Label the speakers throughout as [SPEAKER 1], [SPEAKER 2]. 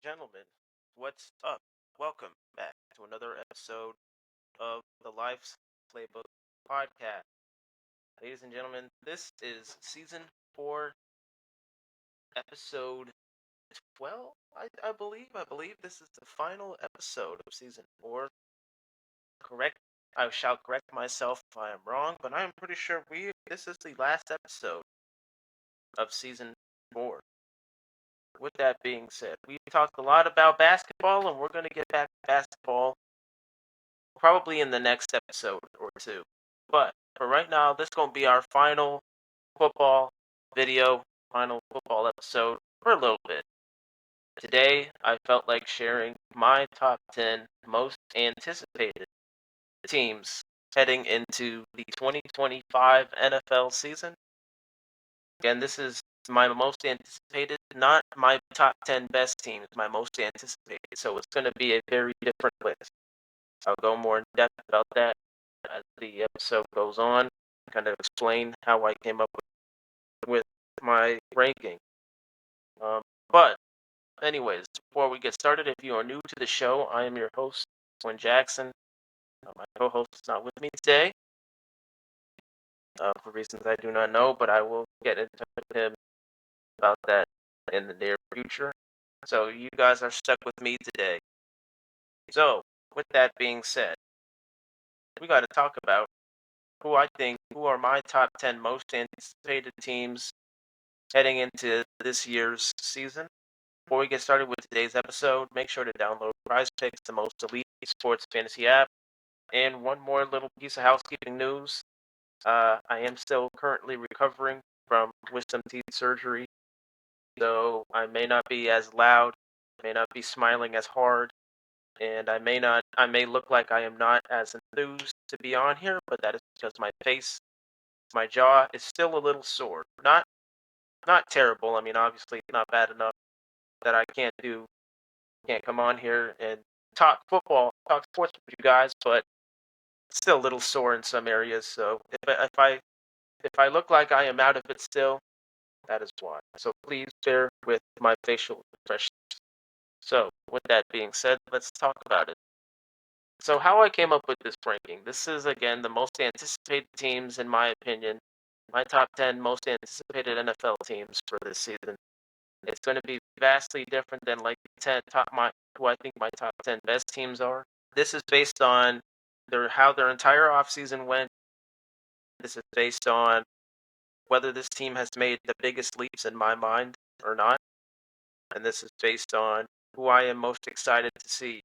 [SPEAKER 1] Gentlemen, what's up? Welcome back to another episode of the Life's Playbook podcast. Ladies and gentlemen, this is season 4, episode 12, I believe. I believe this is the final episode of season 4. Correct. I shall correct myself if I am wrong, but I am pretty sure this is the last episode of season 4. With that being said, we've talked a lot about basketball, and we're going to get back to basketball probably in the next episode or two. But for right now, this is going to be our final football video, final football episode for a little bit. Today, I felt like sharing my top 10 most anticipated teams heading into the 2025 NFL season. Again, this is my most anticipated, not my top 10 best teams, my most anticipated. So it's going to be a very different list. I'll go more in depth about that as the episode goes on, kind of explain how I came up with my ranking. But, anyways, before we get started, if you are new to the show, I am your host, Quinn Jackson. My co host is not with me today for reasons I do not know, but I will get in touch with him about that in the near future. So, you guys are stuck with me today. So, with that being said, we got to talk about who are my top 10 most anticipated teams heading into this year's season. Before we get started with today's episode, make sure to download Prize Picks, the most elite sports fantasy app. And one more little piece of housekeeping news. I am still currently recovering from wisdom teeth surgery, so I may not be as loud, may not be smiling as hard, and I may look like I am not as enthused to be on here, but that is because my jaw is still a little sore. Not terrible. I mean, obviously not bad enough that I can't come on here and talk football, talk sports with you guys, but still a little sore in some areas. So if I look like I am out of it still, that is why. So please bear with my facial expressions. So with that being said, let's talk about it. So how I came up with this ranking. This is again the most anticipated teams in my opinion. My top 10 most anticipated NFL teams for this season. It's going to be vastly different than like 10 top my who I think my top 10 best teams are. This is based on how their entire offseason went. This is based on whether this team has made the biggest leaps in my mind or not. And this is based on who I am most excited to see.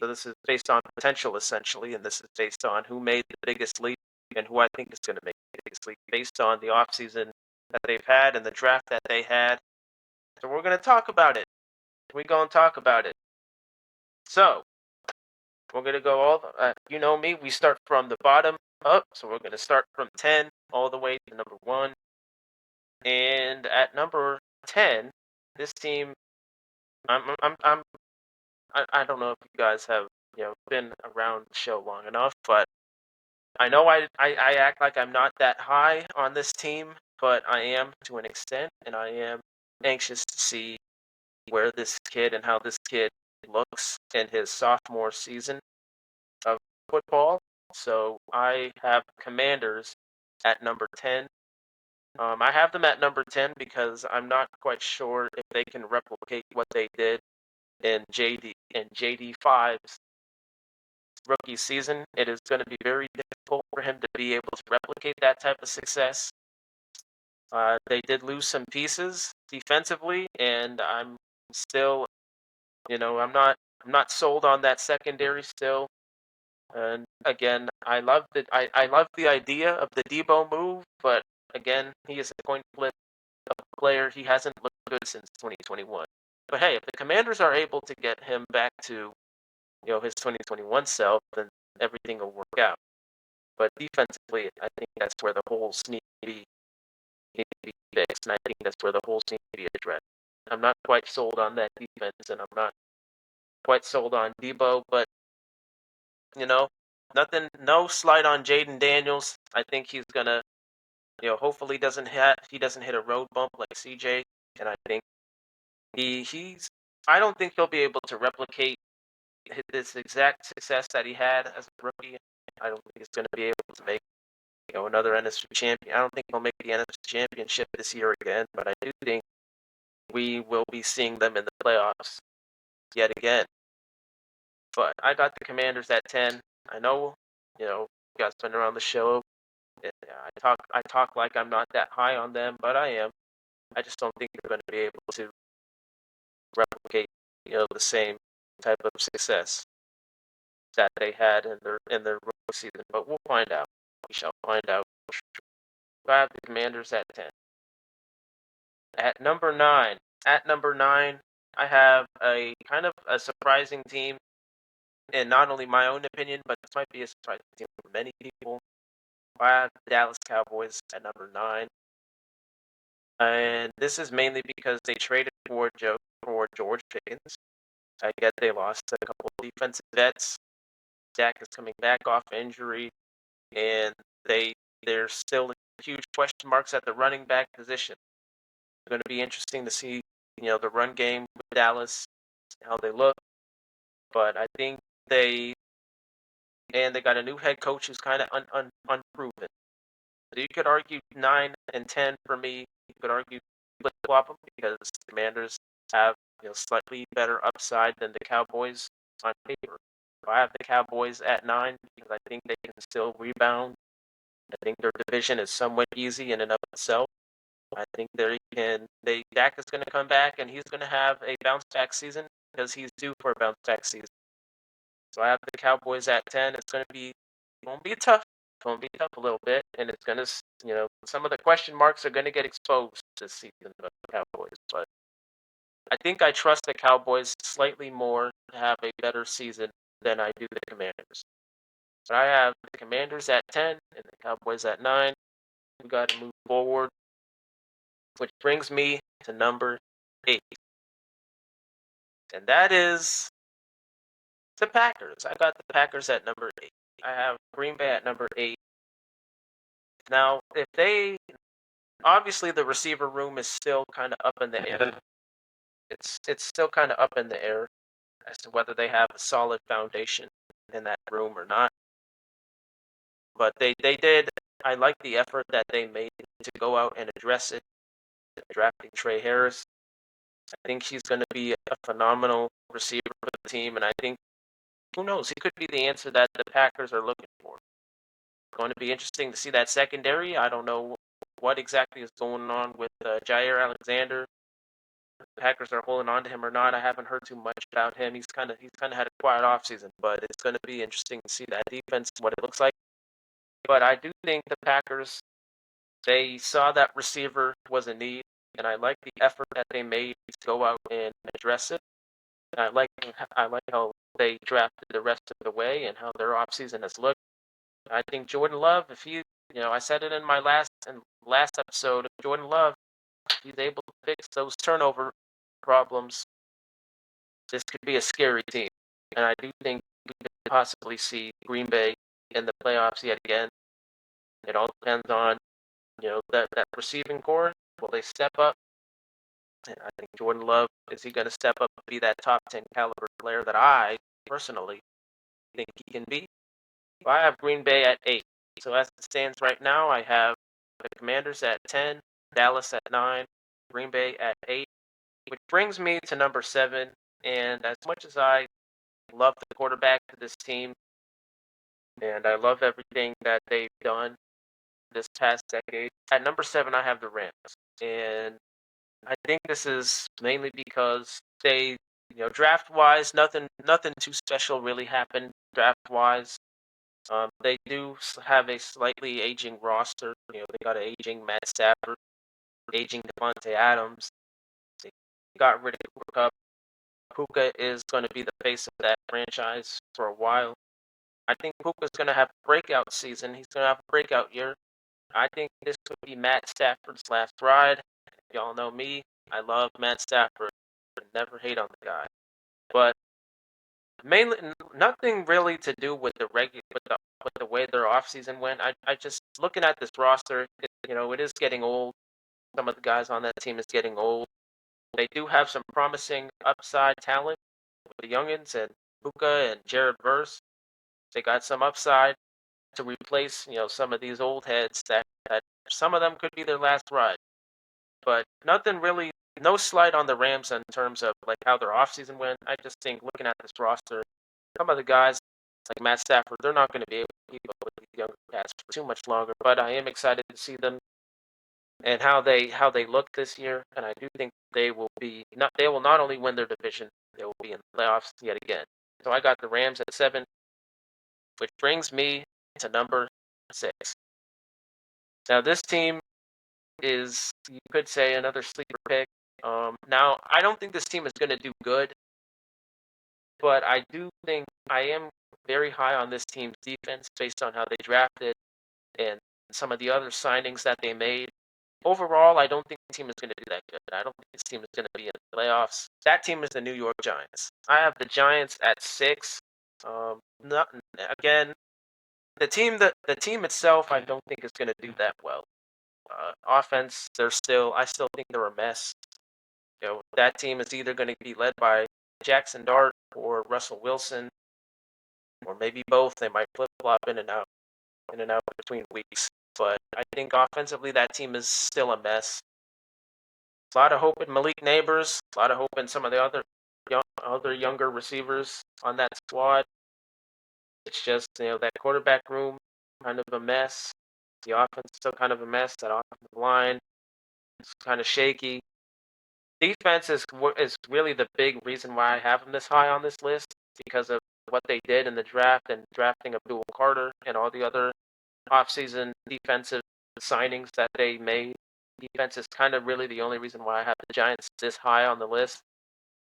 [SPEAKER 1] So this is based on potential essentially, and this is based on who made the biggest leap and who I think is going to make the biggest leap based on the offseason that they've had and the draft that they had. So we're going to talk about it. We're going to talk about it. So we're going to go you know me, we start from the bottom up. So we're going to start from 10 all the way to number 1. And at number 10, this team, I don't know if you guys have, been around the show long enough, but I know I act like I'm not that high on this team, but I am to an extent, and I am anxious to see where this kid and how this kid looks in his sophomore season of football. So I have Commanders at number 10. I have them at number 10 because I'm not quite sure if they can replicate what they did in JD5's rookie season. It is going to be very difficult for him to be able to replicate that type of success. They did lose some pieces defensively, and I'm still, I'm not sold on that secondary still. And again, I love the idea of the Debo move, but again, he is a coin flip player. He hasn't looked good since 2021. But hey, if the Commanders are able to get him back to his 2021 self, then everything will work out. But defensively, I think that's where the holes need to be fixed, and I think that's where the holes need to be addressed. I'm not quite sold on that defense, and I'm not quite sold on Debo, but you know, no slight on Jaden Daniels. I think he's gonna, hopefully he doesn't hit a road bump like CJ, and I think he's I don't think he'll be able to replicate this exact success that he had as a rookie. I don't think he's going to be able to make another NFC champion. I don't think he'll make the NFC championship this year again, but I do think we will be seeing them in the playoffs yet again. But I got the Commanders at 10. I know, you guys been around the show. I talk like I'm not that high on them, but I am. I just don't think they're going to be able to replicate, the same type of success that they had in their rookie season. But we'll find out. We shall find out. I have the Commanders at 10. At number nine, I have a kind of a surprising team, in not only my own opinion, but this might be a surprising team for many people. I have the Dallas Cowboys at number 9, and this is mainly because they traded for George Pickens. I get they lost a couple of defensive vets. Dak is coming back off injury, and there's still huge question marks at the running back position. It's going to be interesting to see, the run game with Dallas, how they look. But I think they got a new head coach who's kind of unproven. So you could argue 9 and 10 for me. You could argue flip flop them because the Commanders have slightly better upside than the Cowboys on paper. So I have the Cowboys at 9 because I think they can still rebound. I think their division is somewhat easy in and of itself. I think Dak is going to come back and he's going to have a bounce back season because he's due for a bounce back season. So I have the Cowboys at 10. It's going to be tough. It's going to be tough a little bit, and it's going to, some of the question marks are going to get exposed this season about the Cowboys. But I think I trust the Cowboys slightly more to have a better season than I do the Commanders. But I have the Commanders at 10 and the Cowboys at 9. We got to move forward, which brings me to number 8. And that is the Packers. I got the Packers at number 8. I have Green Bay at number 8. Now, if they obviously the receiver room is still kind of up in the air. It's still kind of up in the air as to whether they have a solid foundation in that room or not. But they did. I like the effort that they made to go out and address it, drafting Trey Harris. I think he's going to be a phenomenal receiver for the team, and I think who knows, he could be the answer that the Packers are looking for. It's going to be interesting to see that secondary. I don't know what exactly is going on with Jair Alexander. The Packers are holding on to him or not. I haven't heard too much about him. He's kind of had a quiet offseason, but it's going to be interesting to see that defense, what it looks like. But I do think the Packers, they saw that receiver was a need, and I like the effort that they made to go out and address it. And I like how they drafted the rest of the way and how their offseason has looked. I think Jordan Love, if I said it in my last episode, if Jordan Love, he's able to fix those turnover problems, this could be a scary team. And I do think we could possibly see Green Bay in the playoffs yet again. It all depends on, that receiving core. Will they step up? And I think Jordan Love, is he going to step up and be that top 10 caliber player that I personally think he can be? Well, I have Green Bay at 8. So as it stands right now, I have the Commanders at 10, Dallas at 9, Green Bay at 8, which brings me to number 7. And as much as I love the quarterback to this team, and I love everything that they've done this past decade, at number 7, I have the Rams. And I think this is mainly because they, draft-wise, nothing too special really happened draft-wise. They do have a slightly aging roster. They got an aging Matt Stafford, aging Devontae Adams. They got rid of Cooper Kupp. Puka is going to be the face of that franchise for a while. I think Puka's going to have a breakout season. He's going to have a breakout year. I think this could be Matt Stafford's last ride. Y'all know me. I love Matt Stafford. Never hate on the guy. But mainly nothing really to do with the way their offseason went. I just looking at this roster, it is getting old. Some of the guys on that team is getting old. they do have some promising upside talent with the youngins and Puka and Jared Verse. They got some upside to replace, some of these old heads that some of them could be their last ride. But nothing really, no slight on the Rams in terms of like how their offseason went. I just think looking at this roster, some of the guys like Matt Stafford, they're not going to be able to keep up with these younger cats for too much longer. But I am excited to see them and how they look this year. And I do think they will not only win their division, they will be in the playoffs yet again. So I got the Rams at 7, which brings me to number 6. Now this team is, you could say, another sleeper pick. Now I don't think this team is going to do good, but I do think I am very high on this team's defense based on how they drafted and some of the other signings that they made. Overall, I don't think the team is going to do that good. I don't think this team is going to be in the playoffs. That team is the New York Giants. I have the Giants at 6. Not, again, the team itself, I don't think is going to do that well. Offense, I still think they're a mess. That team is either going to be led by Jackson Dart or Russell Wilson, or maybe both. They might flip flop in and out between weeks. But I think offensively, that team is still a mess. A lot of hope in Malik Neighbors. A lot of hope in some of the other younger receivers on that squad. It's just that quarterback room kind of a mess. The offense is still kind of a mess. That offensive line is kind of shaky. Defense is really the big reason why I have them this high on this list because of what they did in the draft and drafting Abdul Carter and all the other offseason defensive signings that they made. Defense is kind of really the only reason why I have the Giants this high on the list.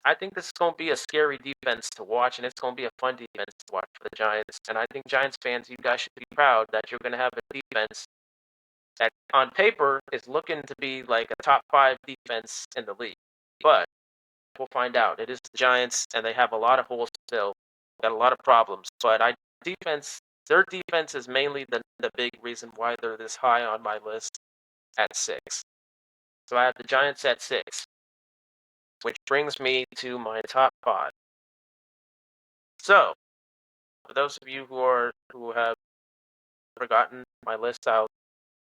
[SPEAKER 1] I think this is going to be a scary defense to watch, and it's going to be a fun defense to watch for the Giants. And I think Giants fans, you guys should be proud that you're going to have a defense that, on paper, is looking to be like a top 5 defense in the league. But we'll find out. It is the Giants, and they have a lot of holes still. Got a lot of problems. But their defense is mainly the big reason why they're this high on my list at 6. So I have the Giants at 6, which brings me to my top 5. So, for those of you who have forgotten my list, I'll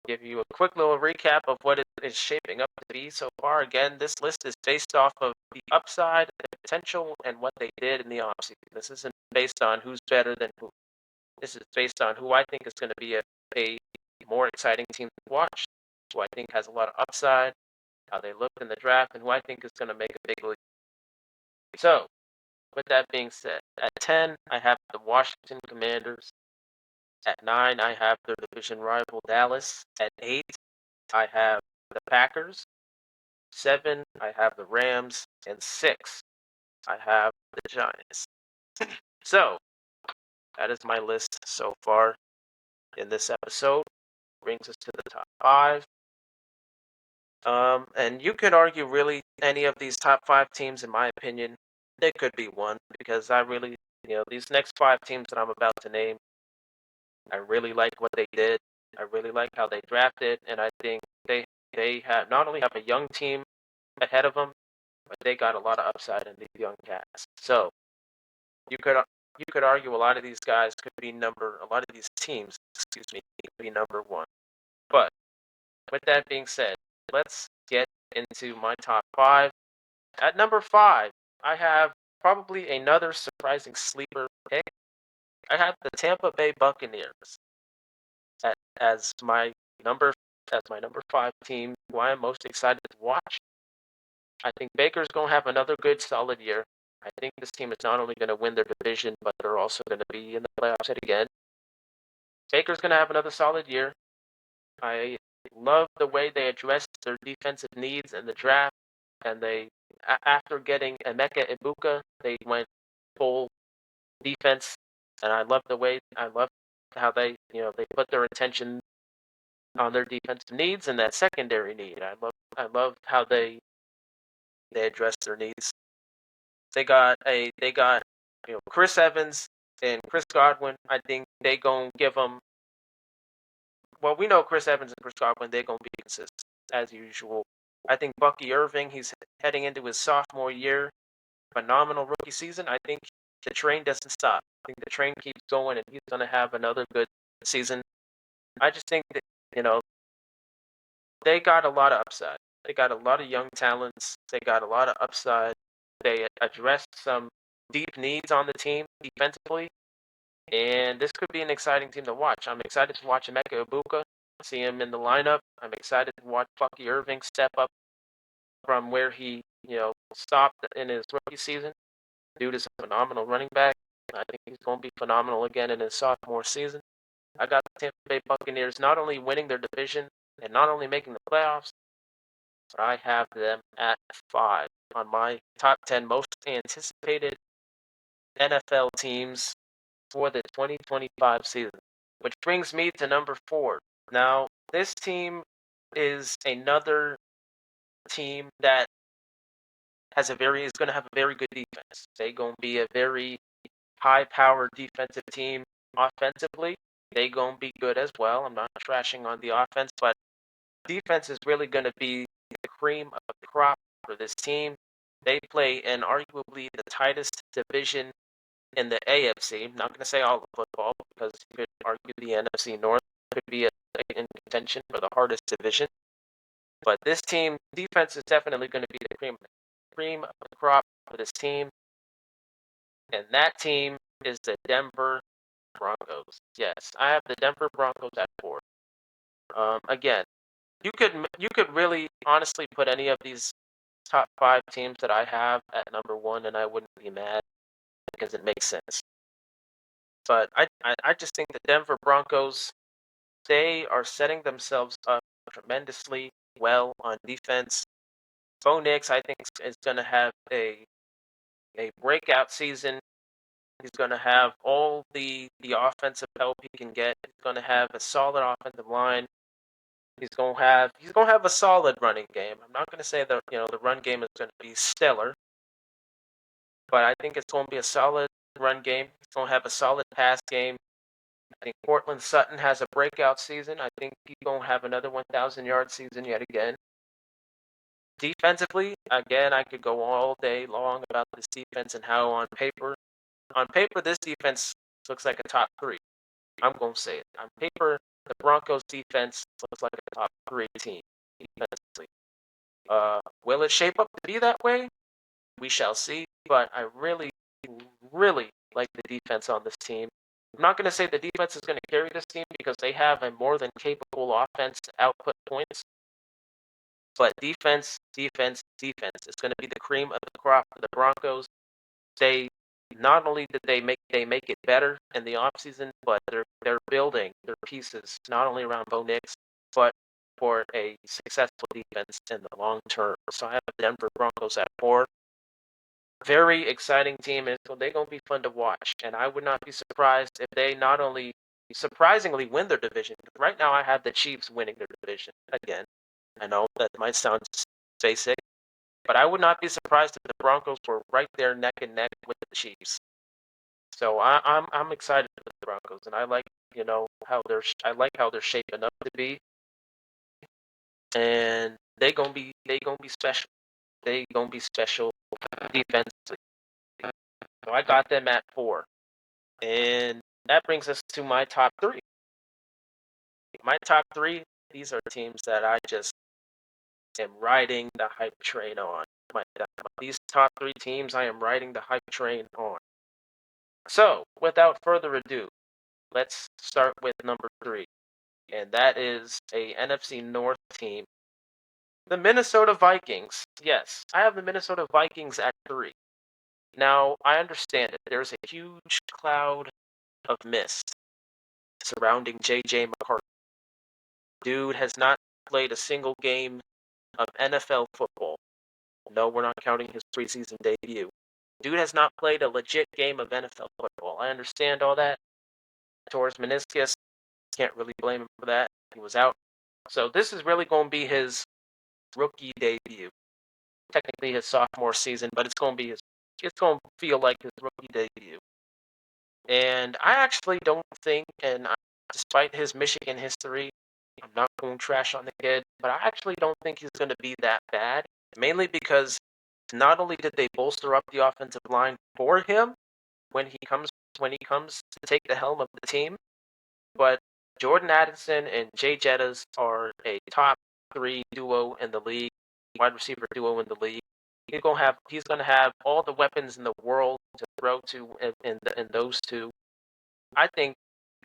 [SPEAKER 1] give you a quick little recap of what it is shaping up to be so far. Again, this list is based off of the upside, the potential, and what they did in the offseason. This isn't based on who's better than who. This is based on who I think is going to be a more exciting team to watch, who I think has a lot of upside, how they looked in the draft, and who I think is going to make a big leap. So, with that being said, at 10, I have the Washington Commanders. At 9, I have their division rival Dallas. At 8, I have the Packers. 7, I have the Rams. And 6, I have the Giants. So, that is my list so far in this episode. Brings us to the top 5. And you could argue really any of these top 5 teams, in my opinion, they could be one because I really, these next 5 teams that I'm about to name, I really like what they did. I really like how they drafted, and I think they have not only have a young team ahead of them, but they got a lot of upside in these young cats. So you could argue a lot of these guys could be a lot of these teams, excuse me, could be number 1. But with that being said, let's get into my top 5. At number 5, I have probably another surprising sleeper pick. I have the Tampa Bay Buccaneers as my number 5 team, who I am most excited to watch. I think Baker's going to have another good solid year. I think this team is not only going to win their division, but they're also going to be in the playoffs yet again. Baker's going to have another solid year. I love the way they addressed their defensive needs in the draft, and after getting Emeka Ibuka, they went full defense, and I love how they put their attention on their defensive needs and that secondary need. I love how they address their needs. They got Chris Evans and Chris Godwin. I think they gonna give them. Well, we know Chris Evans and Chris Godwin. They're gonna be consistent as usual. I think Bucky Irving, he's heading into his sophomore year, phenomenal rookie season. I think the train doesn't stop. I think the train keeps going, and he's going to have another good season. I just think that, you know, they got a lot of upside. They got a lot of young talents. They got a lot of upside. They addressed some deep needs on the team defensively, and this could be an exciting team to watch. I'm excited to watch Emeka Ibuka, see him in the lineup. I'm excited to watch Bucky Irving step up from where he, stopped in his rookie season. Dude is a phenomenal running back. I think he's going to be phenomenal again in his sophomore season. I got the Tampa Bay Buccaneers not only winning their division and not only making the playoffs, but I have them at 5 on my top 10 most anticipated NFL teams for the 2025 season. Which brings me to number 4. Now, this team is another team that is going to have a very good defense. They're going to be a very high-powered defensive team offensively. They're going to be good as well. I'm not trashing on the offense, but defense is really going to be the cream of the crop for this team. They play in arguably the tightest division in the AFC. I'm not going to say all of football because you could argue the NFC North could be in contention for the hardest division. But this team, defense is definitely going to be the cream of the crop for this team. And that team is the Denver Broncos. Yes, I have the Denver Broncos at 4. Again, you could really honestly put any of these top 5 teams that I have at number 1, and I wouldn't be mad because it makes sense. But I just think the Denver Broncos, they are setting themselves up tremendously well on defense. Bo Nix, I think, is going to have a breakout season. He's going to have all the offensive help he can get. He's going to have a solid offensive line. He's going to have a solid running game. I'm not going to say that the run game is going to be stellar, but I think it's going to be a solid run game. It's going to have a solid pass game. I think Cortland Sutton has a breakout season. I think he's going to have another 1,000-yard season yet again. Defensively, again, I could go all day long about this defense and how on paper, this defense looks like a top 3. I'm going to say it. On paper, the Broncos defense looks like a top 3 team defensively. Will it shape up to be that way? We shall see. But I really, really like the defense on this team. I'm not going to say the defense is going to carry this team because they have a more than capable offense to output points. But defense is going to be the cream of the crop for the Broncos. They not only did they make it better in the offseason, but they're building their pieces not only around Bo Nix, but for a successful defense in the long term. So I have the Denver Broncos at 4. Very exciting team, and so they're going to be fun to watch. And I would not be surprised if they not only surprisingly win their division. Right now, I have the Chiefs winning their division. Again, I know that might sound basic, but I would not be surprised if the Broncos were right there neck and neck with the Chiefs. So I'm excited for the Broncos, and I like how they're shaping up to be, and they gonna be special. They gonna be special defensively. So I got them at 4, and that brings us to my top 3. My top 3. These are teams that I just am riding the hype train on. These top 3 teams, I am riding the hype train on. So, without further ado, let's start with number 3, and that is a NFC North team. The Minnesota Vikings. Yes, I have the Minnesota Vikings at 3. Now, I understand it. There's a huge cloud of mist surrounding J.J. McCarthy. Dude has not played a single game of NFL football. No, we're not counting his preseason debut. Dude has not played a legit game of NFL football. I understand all that. Tore his meniscus. Can't really blame him for that. He was out. So this is really going to be his rookie debut. Technically his sophomore season, but it's going to feel like his rookie debut. And I actually don't think, despite his Michigan history, I'm not going trash on the kid, but I actually don't think he's going to be that bad. Mainly because not only did they bolster up the offensive line for him when he comes to take the helm of the team, but Jordan Addison and Jay Jettas are a top three duo in the league, wide receiver duo in the league. He's gonna have all the weapons in the world to throw to in those two. I think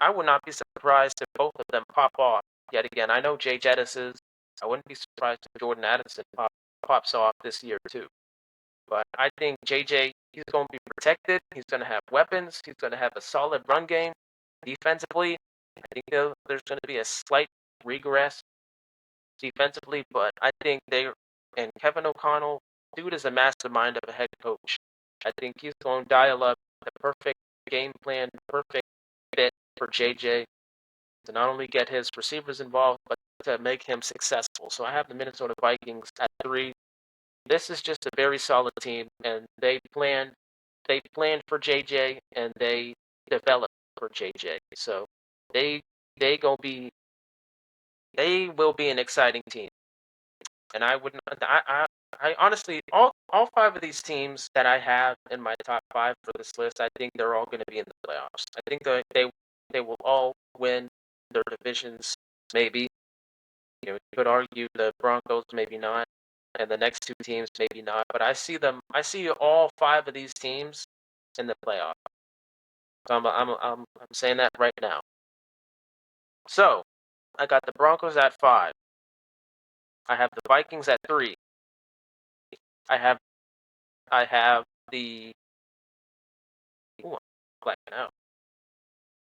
[SPEAKER 1] I would not be surprised if both of them pop off yet again. I know Jay Jettis is. I wouldn't be surprised if Jordan Addison pops off this year too. But I think JJ, he's going to be protected. He's going to have weapons. He's going to have a solid run game. Defensively, I think there's going to be a slight regress defensively, but I think and Kevin O'Connell, dude is a mastermind of a head coach. I think he's going to dial up the perfect game plan, perfect fit for JJ to not only get his receivers involved, but to make him successful. So I have the Minnesota Vikings at 3. This is just a very solid team, and they planned for JJ and they developed for JJ. So they they gonna be they will be an exciting team. And I would not I honestly all 5 of these teams that I have in my top 5 for this list, I think they're all going to be in the playoffs. I think they will all win their divisions. Maybe you could argue the Broncos maybe not, and the next 2 teams maybe not. But I see all 5 of these teams in the playoff. So I'm saying that right now. So I got the Broncos at 5. I have the Vikings at 3. I have I have the ooh, I'm blacking out.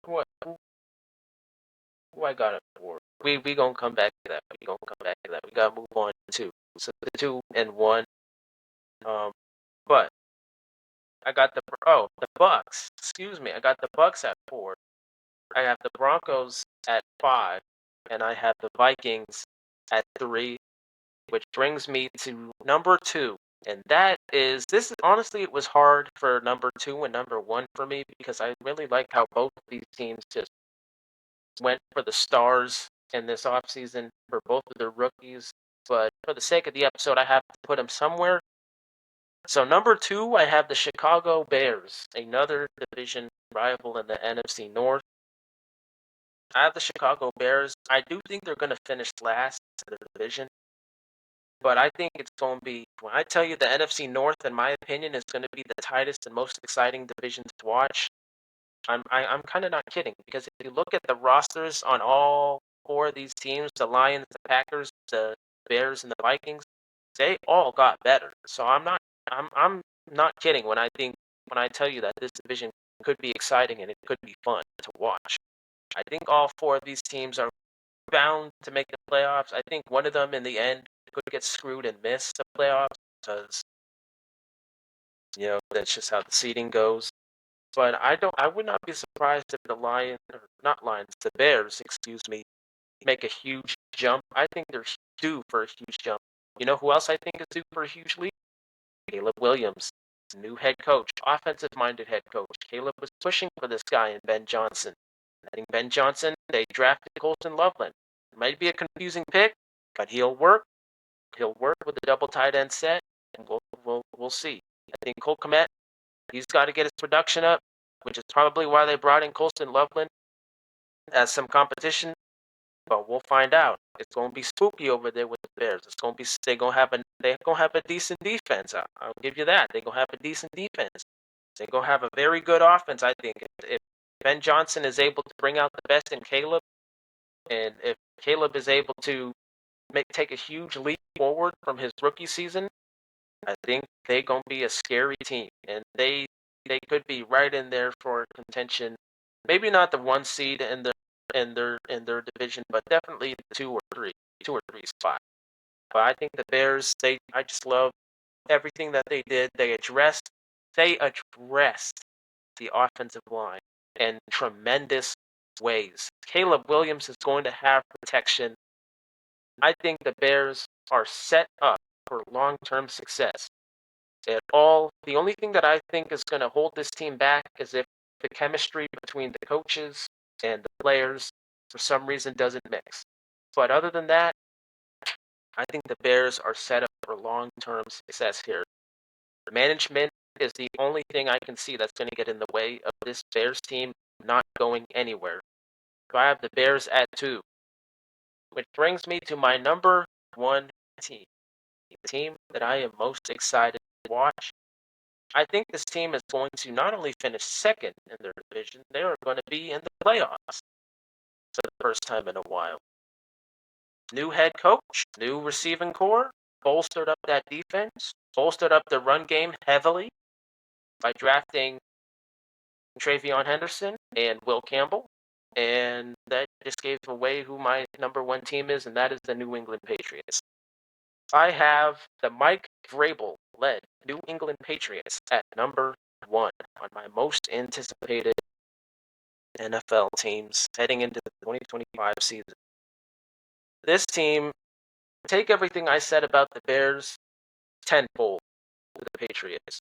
[SPEAKER 1] Who I got it for? We gonna come back to that. We gonna come back to that. We gotta move on to 2. So the 2 and 1. Um, but I got the Bucks. Excuse me. I got the Bucks at 4. I have the Broncos at 5, and I have the Vikings at 3, which brings me to number 2. And this is honestly, it was hard for number 2 and number 1 for me because I really like how both of these teams just went for the stars in this offseason for both of their rookies. But for the sake of the episode, I have to put them somewhere. So number 2, I have the Chicago Bears, another division rival in the NFC North. I have the Chicago Bears. I do think they're going to finish last in their division. But I think it's going to be, when I tell you the NFC North, in my opinion, is going to be the tightest and most exciting division to watch. I'm kind of not kidding, because if you look at the rosters on all 4 of these teams, the Lions, the Packers, the Bears, and the Vikings, they all got better. So I'm not kidding when I tell you that this division could be exciting and it could be fun to watch. I think all 4 of these teams are bound to make the playoffs. I think one of them in the end could get screwed and miss the playoffs because that's just how the seeding goes. But I would not be surprised if the Bears, excuse me, make a huge jump. I think they're due for a huge jump. You know who else I think is due for a huge leap? Caleb Williams, new head coach, offensive-minded head coach. Caleb was pushing for this guy in Ben Johnson. I think Ben Johnson, they drafted Colston Loveland. It might be a confusing pick, but he'll work. He'll work with the double tight end set, and we'll see. I think Cole Kmet, he's got to get his production up, which is probably why they brought in Colston Loveland as some competition. But we'll find out. It's going to be spooky over there with the Bears. They're going to have a decent defense. I'll give you that. They're going to have a decent defense. They're going to have a very good offense, I think. If Ben Johnson is able to bring out the best in Caleb, and if Caleb is able to take a huge leap forward from his rookie season, I think they're going to be a scary team, and they could be right in there for contention. Maybe not the 1 seed in their division, but definitely the 2 or 3 spot. But I think the Bears, I just love everything that they did. They addressed the offensive line in tremendous ways. Caleb Williams is going to have protection. I think the Bears are set up for long-term success. The only thing that I think is going to hold this team back is if the chemistry between the coaches and the players for some reason doesn't mix. But other than that, I think the Bears are set up for long-term success here. Management is the only thing I can see that's going to get in the way of this Bears team not going anywhere. So I have the Bears at 2, which brings me to my number 1 team, the team that I am most excited to watch. I think this team is going to not only finish second in their division, they are going to be in the playoffs for the first time in a while. New head coach, new receiving core, bolstered up that defense, bolstered up the run game heavily by drafting Travion Henderson and Will Campbell. And that just gave away who my number 1 team is, and that is the New England Patriots. I have the Mike Vrabel-led New England Patriots at number 1 on my most anticipated NFL teams heading into the 2025 season. This team, take everything I said about the Bears tenfold to the Patriots.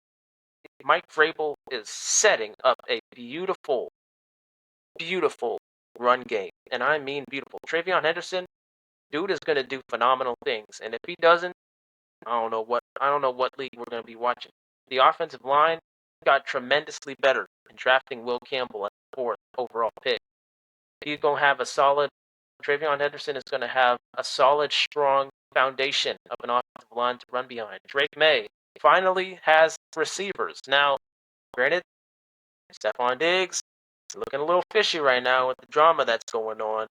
[SPEAKER 1] Mike Vrabel is setting up a beautiful, beautiful run game, and I mean beautiful. Travion Henderson, dude is going to do phenomenal things, and if he doesn't, I don't know what league we're going to be watching. The offensive line got tremendously better in drafting Will Campbell at the 4th overall pick. He's going to have a solid. Travion Henderson is going to have a solid, strong foundation of an offensive line to run behind. Drake May finally has receivers. Now, granted, Stephon Diggs is looking a little fishy right now with the drama that's going on.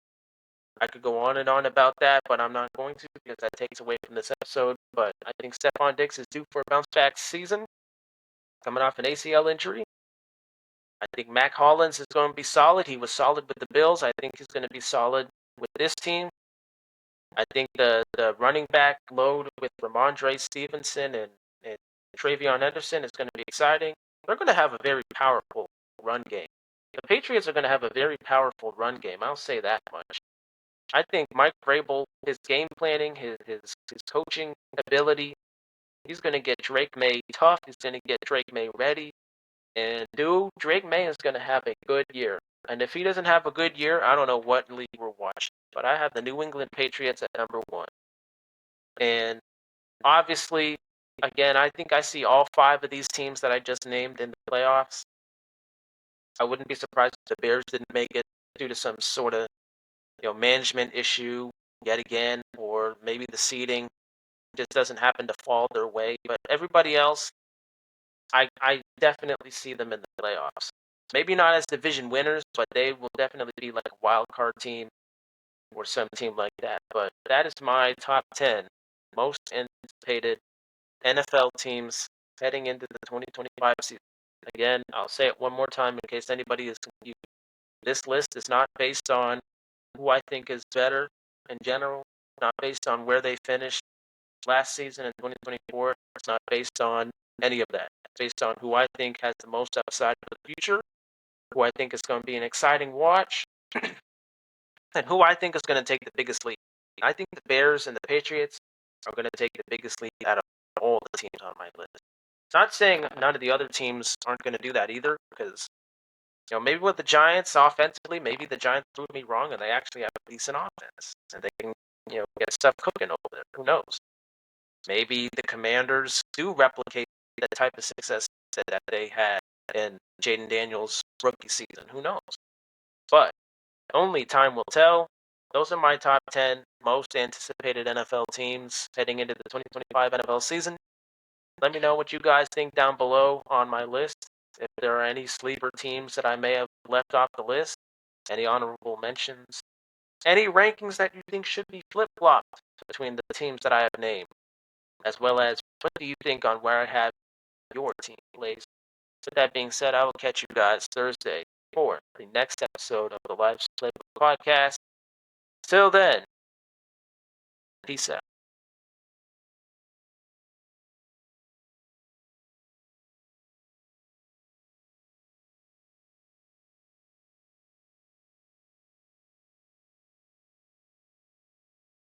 [SPEAKER 1] I could go on and on about that, but I'm not going to because that takes away from this episode. But I think Stephon Diggs is due for a bounce-back season, coming off an ACL injury. I think Mac Hollins is going to be solid. He was solid with the Bills. I think he's going to be solid with this team. I think the running back load with Ramondre Stevenson and Travion Henderson is going to be exciting. They're going to have a very powerful run game. The Patriots are going to have a very powerful run game. I'll say that much. I think Mike Vrabel, his game planning, his coaching ability, he's going to get Drake May tough. He's going to get Drake May ready. And dude, Drake May is going to have a good year. And if he doesn't have a good year, I don't know what league we're watching. But I have the New England Patriots at number 1. And obviously, again, I think I see all 5 of these teams that I just named in the playoffs. I wouldn't be surprised if the Bears didn't make it due to some sort of management issue yet again, or maybe the seeding just doesn't happen to fall their way. But everybody else, I definitely see them in the playoffs. Maybe not as division winners, but they will definitely be like a wild card team or some team like that. But that is my top 10 most anticipated NFL teams heading into the 2025 season. Again, I'll say it one more time in case anybody is confused. This list is not based on who I think is better in general, not based on where they finished last season in 2024. It's not based on any of that. It's based on who I think has the most upside for the future, who I think is going to be an exciting watch, and who I think is going to take the biggest lead. I think the Bears and the Patriots are going to take the biggest lead out of all the teams on my list. Not saying none of the other teams aren't going to do that either, because maybe with the Giants offensively, maybe the Giants proved me wrong and they actually have a decent offense and they can get stuff cooking over there. Who knows? Maybe the Commanders do replicate the type of success that they had in Jaden Daniels' rookie season. Who knows? But only time will tell. Those are my top 10 most anticipated NFL teams heading into the 2025 NFL season. Let me know what you guys think down below on my list. If there are any sleeper teams that I may have left off the list, any honorable mentions, any rankings that you think should be flip-flopped between the teams that I have named, as well as what do you think on where I have your team placed. With that being said, I will catch you guys Thursday for the next episode of the Life's Playbook podcast. Till then, peace out.